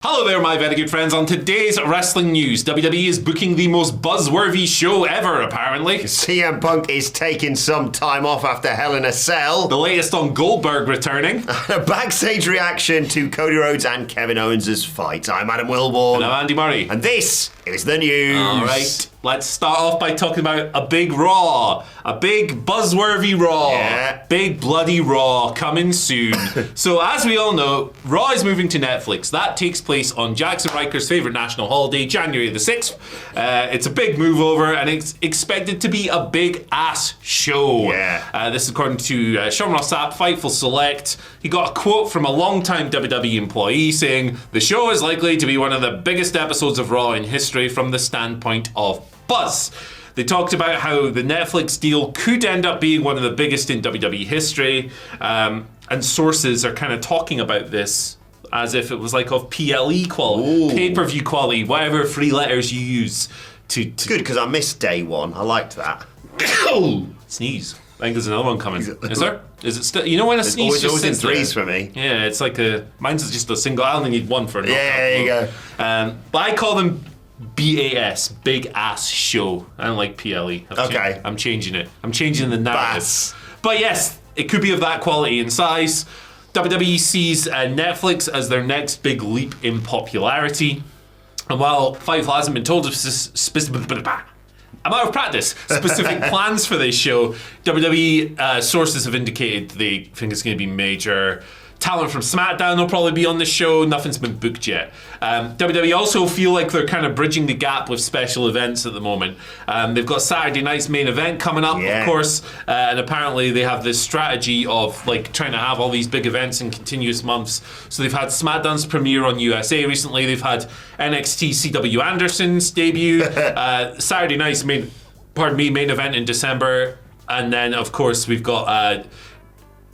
Hello there, my very good friends. On today's wrestling news, WWE is booking the most buzzworthy show ever, apparently. CM Punk is taking some time off after Hell in a Cell. The latest on Goldberg returning. A backstage reaction to Cody Rhodes and Kevin Owens' fight. I'm Adam Wilborn. And I'm Andy Murray. And this is the news. All right, let's start off by talking about a big Raw. A big buzzworthy Raw. Yeah. Big bloody Raw coming soon. So as we all know, Raw is moving to Netflix. That takes place on Jackson Riker's favourite national holiday, January the 6th. It's a big move over and it's expected to be a big ass show. Yeah. This is according to Sean Ross Sapp, Fightful Select. He got a quote from a long-time WWE employee saying, "The show is likely to be one of the biggest episodes of Raw in history from the standpoint of buzz." They talked about how the Netflix deal could end up being one of the biggest in WWE history, and sources are kind of talking about this as if it was like of PLE quality, pay-per-view quality, whatever free letters you use to... Good, because I missed day one. I liked that. Sneeze. I think there's another one coming. Is there? Is it still? You know when a sneeze It's just always in sits there? threes for me. Yeah, it's like mine's is just a single. I only need one for a knockout. Yeah, there you go. But I call them BAS, big ass show. I don't like PLE. I'm changing it. I'm changing the narrative. Bass. But yes, it could be of that quality and size. WWE sees Netflix as their next big leap in popularity. And while Fightful hasn't been told of I'm out of practice. Specific plans for this show, WWE sources have indicated they think it's going to be major. Talent from SmackDown will probably be on the show. Nothing's been booked yet. WWE also feel like they're kind of bridging the gap with special events at the moment. They've got Saturday night's main event coming up, of course, and apparently they have this strategy of like trying to have all these big events in continuous months. So they've had SmackDown's premiere on USA recently. They've had NXT CW Anderson's debut. Saturday night's main event in December, and then of course we've got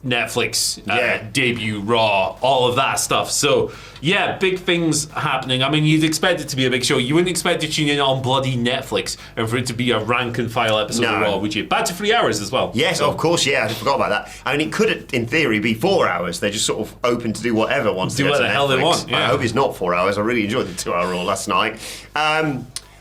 Netflix debut Raw, all of that stuff. So yeah, big things happening. I mean, you'd expect it to be a big show. You wouldn't expect to tune in on bloody Netflix and for it to be a rank and file episode of Raw, would you? Back to 3 hours as well. Yes, of course, yeah, I forgot about that. I mean, it could, in theory, be 4 hours. They're just sort of open to do whatever once they get to Netflix. Do what the hell they want. Yeah. I hope it's not 4 hours. I really enjoyed the 2 hour Raw last night.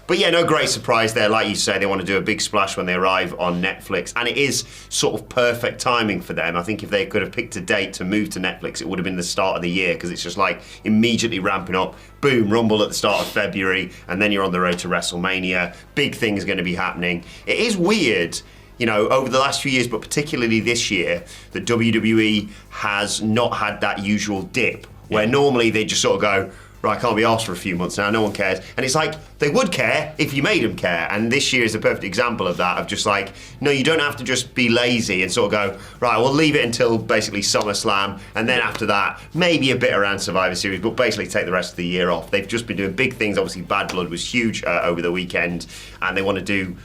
But yeah, no great surprise there. Like you say, they want to do a big splash when they arrive on Netflix. And it is sort of perfect timing for them. I think if they could have picked a date to move to Netflix, it would have been the start of the year, because it's just like immediately ramping up. Boom, Rumble at the start of February, and then you're on the road to WrestleMania. Big things going to be happening. It is weird, you know, over the last few years, but particularly this year, that WWE has not had that usual dip, where normally they just sort of go, right, I can't be asked for a few months now, no one cares. And it's like, they would care if you made them care. And this year is a perfect example of that, of just like, no, you don't have to just be lazy and sort of go, right, we'll leave it until basically SummerSlam, and then after that, maybe a bit around Survivor Series, but basically take the rest of the year off. They've just been doing big things. Obviously, Bad Blood was huge over the weekend, and they want to do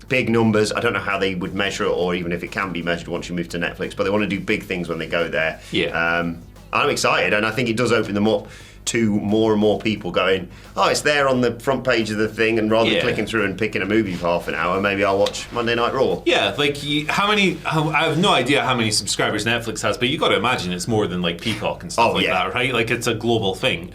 big numbers. I don't know how they would measure it, or even if it can be measured once you move to Netflix, but they want to do big things when they go there. Yeah. I'm excited, and I think it does open them up to more and more people going, oh, it's there on the front page of the thing, and rather than clicking through and picking a movie for half an hour, maybe I'll watch Monday Night Raw. Yeah, like I have no idea how many subscribers Netflix has, but you got to imagine it's more than like Peacock and stuff that, right? Like it's a global thing.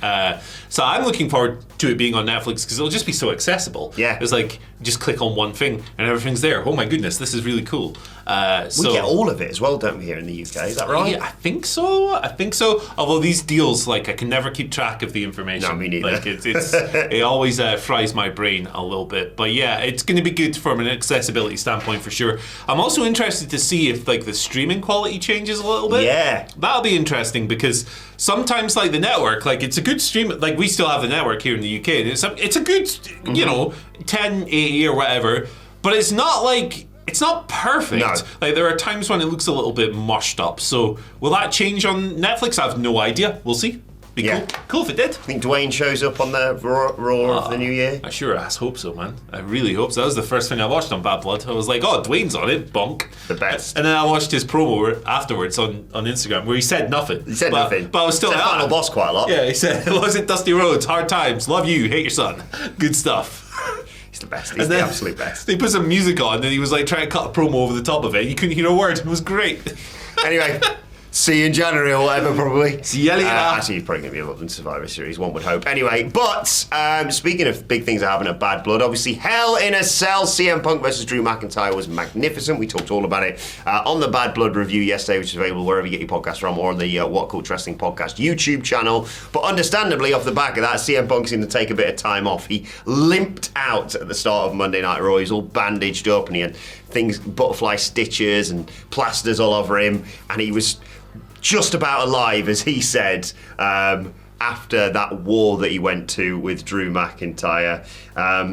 So I'm looking forward to it being on Netflix because it'll just be so accessible. Yeah. It's like, just click on one thing and everything's there. Oh my goodness, this is really cool. We get all of it as well, don't we, here in the UK? Is that right? Yeah, I think so. Although these deals, like, I can never keep track of the information. No, me neither. Like, it always fries my brain a little bit. But yeah, it's going to be good from an accessibility standpoint for sure. I'm also interested to see if like the streaming quality changes a little bit. Yeah, that'll be interesting because sometimes like the network, like it's a good stream. Like we still have the network here in the UK, and it's a good, you know, 1080 or whatever. But it's not like. It's not perfect. No. Like there are times when it looks a little bit mushed up. So will that change on Netflix? I have no idea. We'll see. Be cool. Cool if it did. I think Dwayne shows up on the Raw of the New Year. I sure as hope so, man. I really hope so. That was the first thing I watched on Bad Blood. I was like, oh, Dwayne's on it. Bonk. The best. And then I watched his promo afterwards on Instagram where he said nothing. He said nothing. But I was still like, Final Boss quite a lot. Yeah, he said, was it Dusty Rhodes? Hard times. Love you. Hate your son. Good stuff. He's the best. He's the absolute best. They put some music on and he was like trying to cut a promo over the top of it. You couldn't hear a word. It was great. Anyway, See you in January or whatever, probably. See you later. Actually, he's probably going to be involved in Survivor Series, one would hope. Anyway, but speaking of big things that happen at Bad Blood, obviously Hell in a Cell, CM Punk versus Drew McIntyre was magnificent. We talked all about it on the Bad Blood review yesterday, which is available wherever you get your podcast from, or on the WhatCulture Wrestling Podcast YouTube channel. But understandably, off the back of that, CM Punk's going to take a bit of time off. He limped out at the start of Monday Night Raw. He's all bandaged up, and he had butterfly stitches and plasters all over him, and he was just about alive, as he said, after that war that he went to with Drew McIntyre.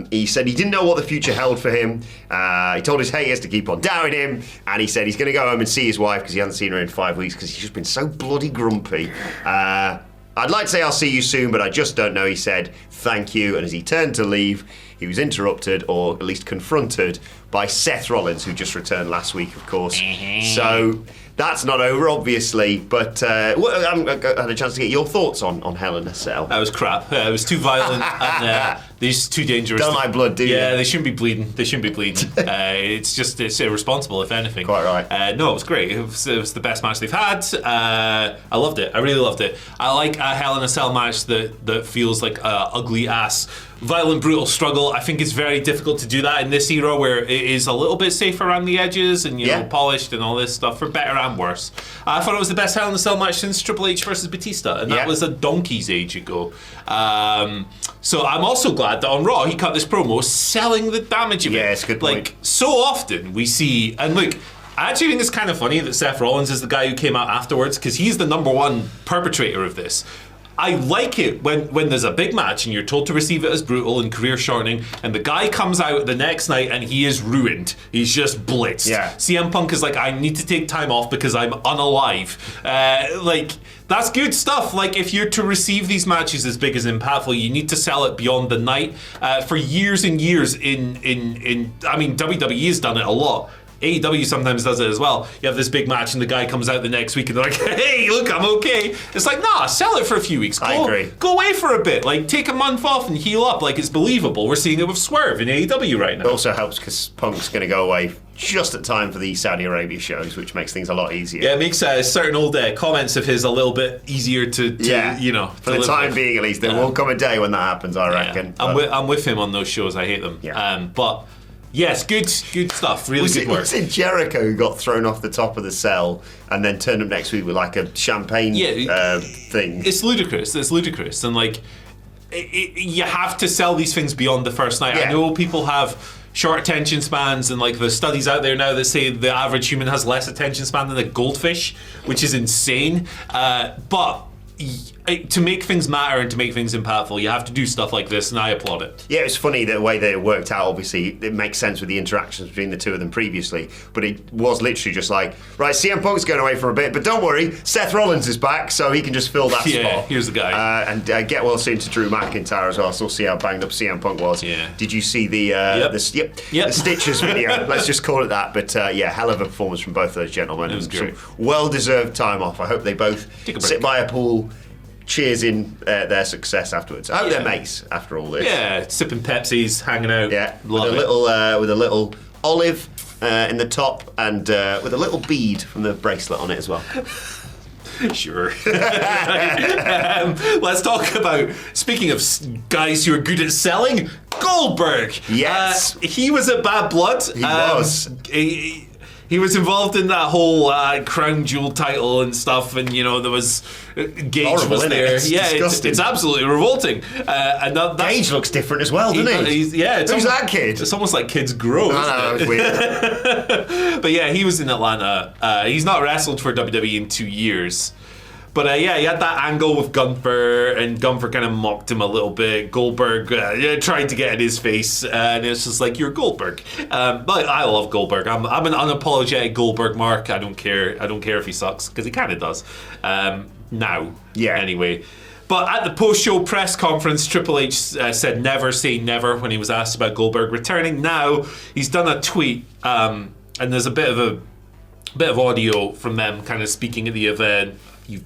He said he didn't know what the future held for him. He told his haters to keep on doubting him, and he said he's going to go home and see his wife because he hasn't seen her in 5 weeks because he's just been so bloody grumpy. I'd like to say I'll see you soon, but I just don't know, he said. Thank you. And as he turned to leave, he was interrupted, or at least confronted, by Seth Rollins, who just returned last week, of course. So that's not over, obviously, but I had a chance to get your thoughts on Hell in a Cell. That was crap. It was too violent, and they're too dangerous. Don't like blood, do you? Yeah, they shouldn't be bleeding. It's irresponsible, if anything. Quite right. No, it was great. It was the best match they've had. I loved it. I really loved it. I like a Hell in a Cell match that feels like a ugly ass, violent, brutal struggle. I think it's very difficult to do that in this era where it is a little bit safer around the edges and you know, polished and all this stuff, for better and worse. I thought it was the best Hell in a Cell match since Triple H versus Batista, and that was a donkey's age ago. So I'm also glad that on Raw he cut this promo selling the damage of it. Yeah, it's a good point. Like, so often we see, and look, I actually think it's kind of funny that Seth Rollins is the guy who came out afterwards, because he's the number one perpetrator of this. I like it when there's a big match and you're told to receive it as brutal and career shortening, and the guy comes out the next night and he is ruined. He's just blitzed. Yeah. CM Punk is like, I need to take time off because I'm unalive. That's good stuff. Like, if you're to receive these matches as big as impactful, you need to sell it beyond the night. For years and years in WWE has done it a lot. AEW sometimes does it as well. You have this big match and the guy comes out the next week and they're like, hey, look, I'm okay. It's like, nah, sell it for a few weeks. I agree. Go away for a bit. Like, take a month off and heal up. Like, it's believable. We're seeing it with Swerve in AEW right now. It also helps because Punk's going to go away just at time for the Saudi Arabia shows, which makes things a lot easier. Yeah, it makes certain old comments of his a little bit easier to for the time being at least. There will come a day when that happens, I reckon. I'm with him on those shows. I hate them. Yeah. But yes, good stuff. Really good work. Was it Jericho who got thrown off the top of the cell and then turned up next week with like a champagne thing? It's ludicrous. And like, you have to sell these things beyond the first night. Yeah. I know people have short attention spans, and like, there's studies out there now that say the average human has less attention span than a goldfish, which is insane. But to make things matter and to make things impactful, you have to do stuff like this, and I applaud it. Yeah, it's funny the way that it worked out. Obviously, it makes sense with the interactions between the two of them previously, but it was literally just like, right, CM Punk's going away for a bit, but don't worry, Seth Rollins is back, so he can just fill that spot. Here's the guy. And get well soon to Drew McIntyre as well, so we'll see how banged up CM Punk was. Yeah. Did you see the Stitches video? Let's just call it that. But hell of a performance from both of those gentlemen. It was great. Well-deserved time off. I hope they both sit by a pool, cheers in their success afterwards. I hope they're mates after all this. Yeah, sipping Pepsis, hanging out. Yeah, with a little olive in the top, and with a little bead from the bracelet on it as well. Sure. Let's talk about, speaking of guys who are good at selling, Goldberg. Yes. He was at Bad Blood. He was. He was involved in that whole crown jewel title and stuff, and there was Gage horrible, was there. It's it's absolutely revolting. And Gage looks different as well, doesn't he? Who's that kid? It's almost like kids grow. I know, it's weird. But yeah, he was in Atlanta. He's not wrestled for WWE in 2 years. But he had that angle with Gunther, and Gunther kind of mocked him a little bit. Goldberg tried to get in his face, and it's just like, you're Goldberg. But I love Goldberg. I'm an unapologetic Goldberg mark. I don't care if he sucks, because he kind of does. Now. Yeah. Anyway. But at the post-show press conference, Triple H said never say never when he was asked about Goldberg returning. Now, he's done a tweet, and there's a bit of audio from them kind of speaking at the event.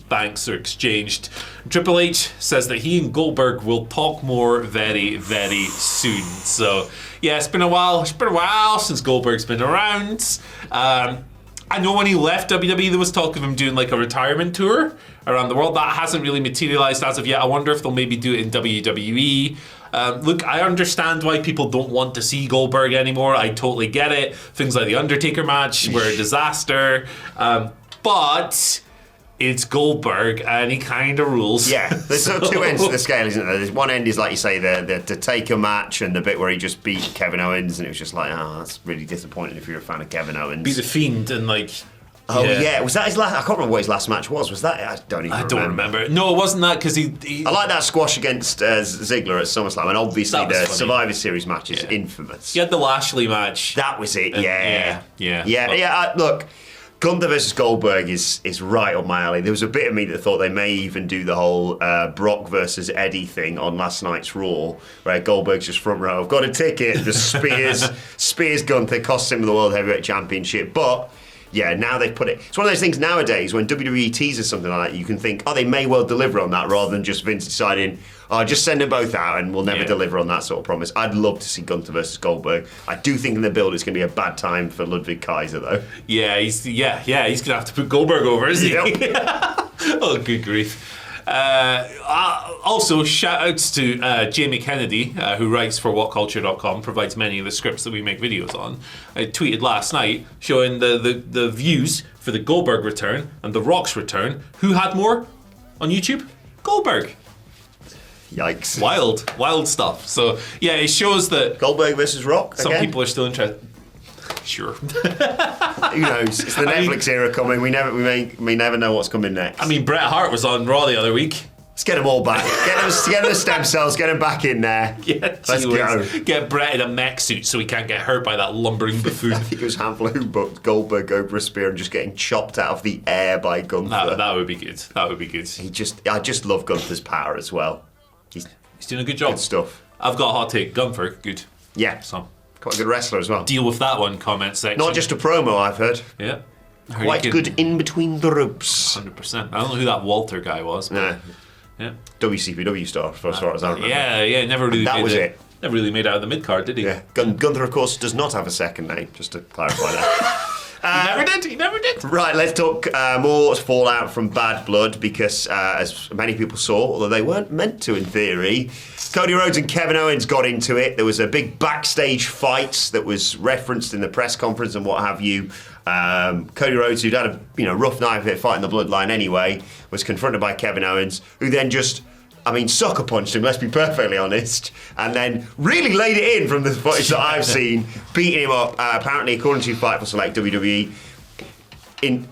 Banks are exchanged. Triple H says that he and Goldberg will talk more very, very soon. So, yeah, it's been a while. It's been a while since Goldberg's been around. I know when he left WWE, there was talk of him doing like a retirement tour around the world. That hasn't really materialized as of yet. I wonder if they'll maybe do it in WWE. Look, I understand why people don't want to see Goldberg anymore. I totally get it. Things like the Undertaker match were a disaster. But it's Goldberg, and he kind of rules. Yeah, there's sort of two ends to the scale, isn't there? There's one end is, like you say, the Taker match and the bit where he just beat Kevin Owens, and it was just like, oh, that's really disappointing if you're a fan of Kevin Owens. Beat the Fiend and like... Oh yeah, was that his last? I can't remember what his last match was. Was that? I don't remember. No, it wasn't that because he. I like that squash against Ziggler at SummerSlam, and obviously the Survivor Series match is infamous. He had the Lashley match. That was it. Yeah. Yeah. Look, Gunther versus Goldberg is right up my alley. There was a bit of me that thought they may even do the whole Brock versus Eddie thing on last night's Raw, where Goldberg's just front row. I've got a ticket. Just spears Gunther, costs him the World Heavyweight Championship, but. Yeah, now they've put it... It's one of those things nowadays when WWE teases something like that, you can think, oh, they may well deliver on that rather than just Vince deciding, oh, just send them both out and we'll never deliver on that sort of promise. I'd love to see Gunther versus Goldberg. I do think in the build it's going to be a bad time for Ludwig Kaiser, though. Yeah, he's going to have to put Goldberg over, isn't he? Yep. Oh, good grief. Also, shout-outs to Jamie Kennedy, who writes for WhatCulture.com, provides many of the scripts that we make videos on. I tweeted last night showing the views for the Goldberg return and the Rock's return. Who had more on YouTube? Goldberg. Yikes. Wild stuff. So, yeah, it shows that... Goldberg versus Rock Some people are still interested. Sure. Who knows? It's the Netflix era coming. We never know what's coming next. I mean, Bret Hart was on Raw the other week. Let's get them all back. Get the stem cells. Get them back in there. Yeah, let's go. Get Bret in a mech suit so he can't get hurt by that lumbering buffoon. I think it was Handler who booked Goldberg over a spear and just getting chopped out of the air by Gunther. That would be good. That would be good. I just love Gunther's power as well. He's doing a good job. Good stuff. I've got a hot take. Gunther, good. Yeah. So. Quite a good wrestler as well. Deal with that one, comment section. Not just a promo, I've heard. Yeah. Quite good in between the ropes. 100%. I don't know who that Walter guy was. Nah. Yeah. WCPW star, as far as I remember. Yeah. Never really. That was it. Never really made out of the mid card, did he? Yeah. Gunther, of course, does not have a second name. Just to clarify that. He never did. Right, let's talk more fallout from Bad Blood because, as many people saw, although they weren't meant to in theory, Cody Rhodes and Kevin Owens got into it. There was a big backstage fight that was referenced in the press conference and what have you. Cody Rhodes, who'd had a rough night of it fighting the Bloodline anyway, was confronted by Kevin Owens, who then just... sucker punched him, let's be perfectly honest, and then really laid it in from the footage that I've seen, beating him up, apparently, according to Fight for Select WWE, in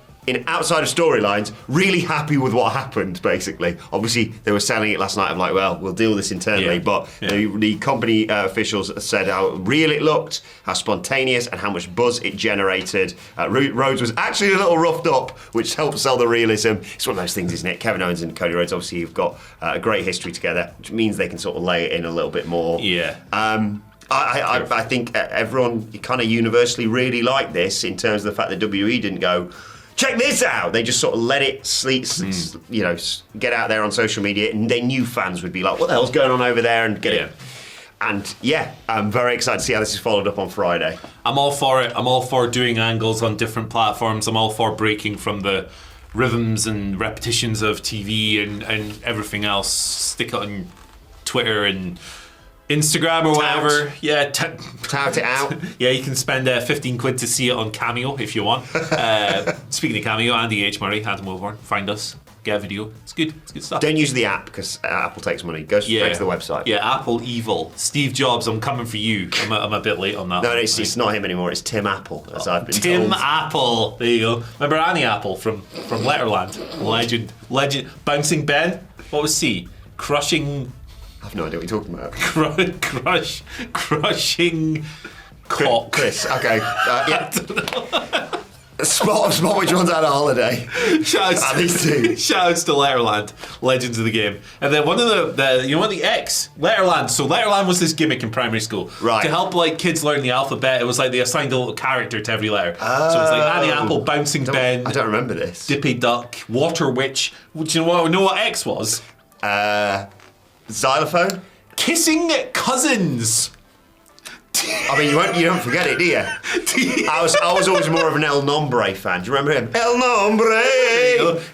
outside of storylines, really happy with what happened, basically. Obviously, they were selling it last night of like, well, we'll deal with this internally, but the company officials said how real it looked, how spontaneous, and how much buzz it generated. Rhodes was actually a little roughed up, which helps sell the realism. It's one of those things, isn't it? Kevin Owens and Cody Rhodes obviously have got a great history together, which means they can sort of lay it in a little bit more. Yeah. I think everyone kind of universally really liked this in terms of the fact that WWE didn't go, check this out. They just sort of let it get out there on social media, and they knew fans would be like, what the hell's going on over there, and get it. And I'm very excited to see how this is followed up on Friday. I'm all for it. I'm all for doing angles on different platforms. I'm all for breaking from the rhythms and repetitions of TV and everything else. Stick it on Twitter and Instagram or whatever. Yeah, tout it out. Yeah, you can spend 15 quid to see it on Cameo if you want. Speaking of Cameo, Andy H. Murray, Adam Wilborn, find us, get a video. It's good stuff. Don't use the app because Apple takes money. Go straight to the website. Yeah, Apple evil. Steve Jobs, I'm coming for you. I'm a bit late on that. No, it's not him anymore. It's Tim Apple, as I've been told. Tim Apple. There you go. Remember Annie Apple from Letterland? Legend. Bouncing Ben. What was C? Crushing... I have no idea what you're talking about. Crushing cock. Chris, okay. Yeah. Spot which one's out of holiday. These two. Shoutouts to Letterland, legends of the game. And then one of the X, Letterland. So Letterland was this gimmick in primary school. Right. To help kids learn the alphabet, it was like they assigned a little character to every letter. Oh. So it was like Annie Apple, Bouncing Ben. I don't remember this. Dippy Duck, Water Witch. Do you know what X was? Xylophone? Kissing Cousins. I mean, you don't forget it, do you? I was always more of an El Nombre fan. Do you remember him? El Nombre!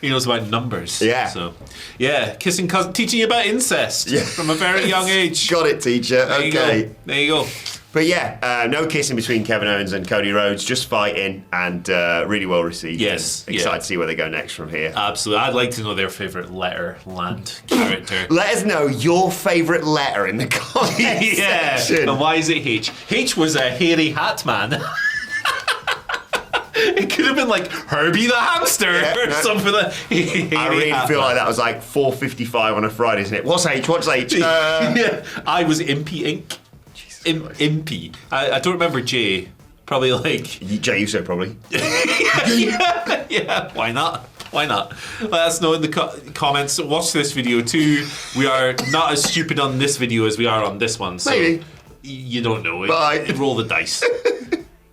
He knows about numbers. Yeah. So, yeah, kissing cousin, teaching you about incest from a very young age. Got it, teacher. Okay. There you go. But yeah, no kissing between Kevin Owens and Cody Rhodes, just fighting, and really well received. Yes. Excited to see where they go next from here. Absolutely. I'd like to know their favourite Letterland character. Let us know your favourite letter in the comments section. And why is it H? H was a hairy hat man. It could have been like Herbie the hamster or something. I really feel like that was like 4:55 on a Friday, isn't it? What's H? Yeah. I was Impy Inc. Impy. I don't remember J. Probably like Jey Uso, probably. yeah. Why not? Let us know in the comments. Watch this video too. We are not as stupid on this video as we are on this one. So maybe. You don't know. Bye. Roll the dice.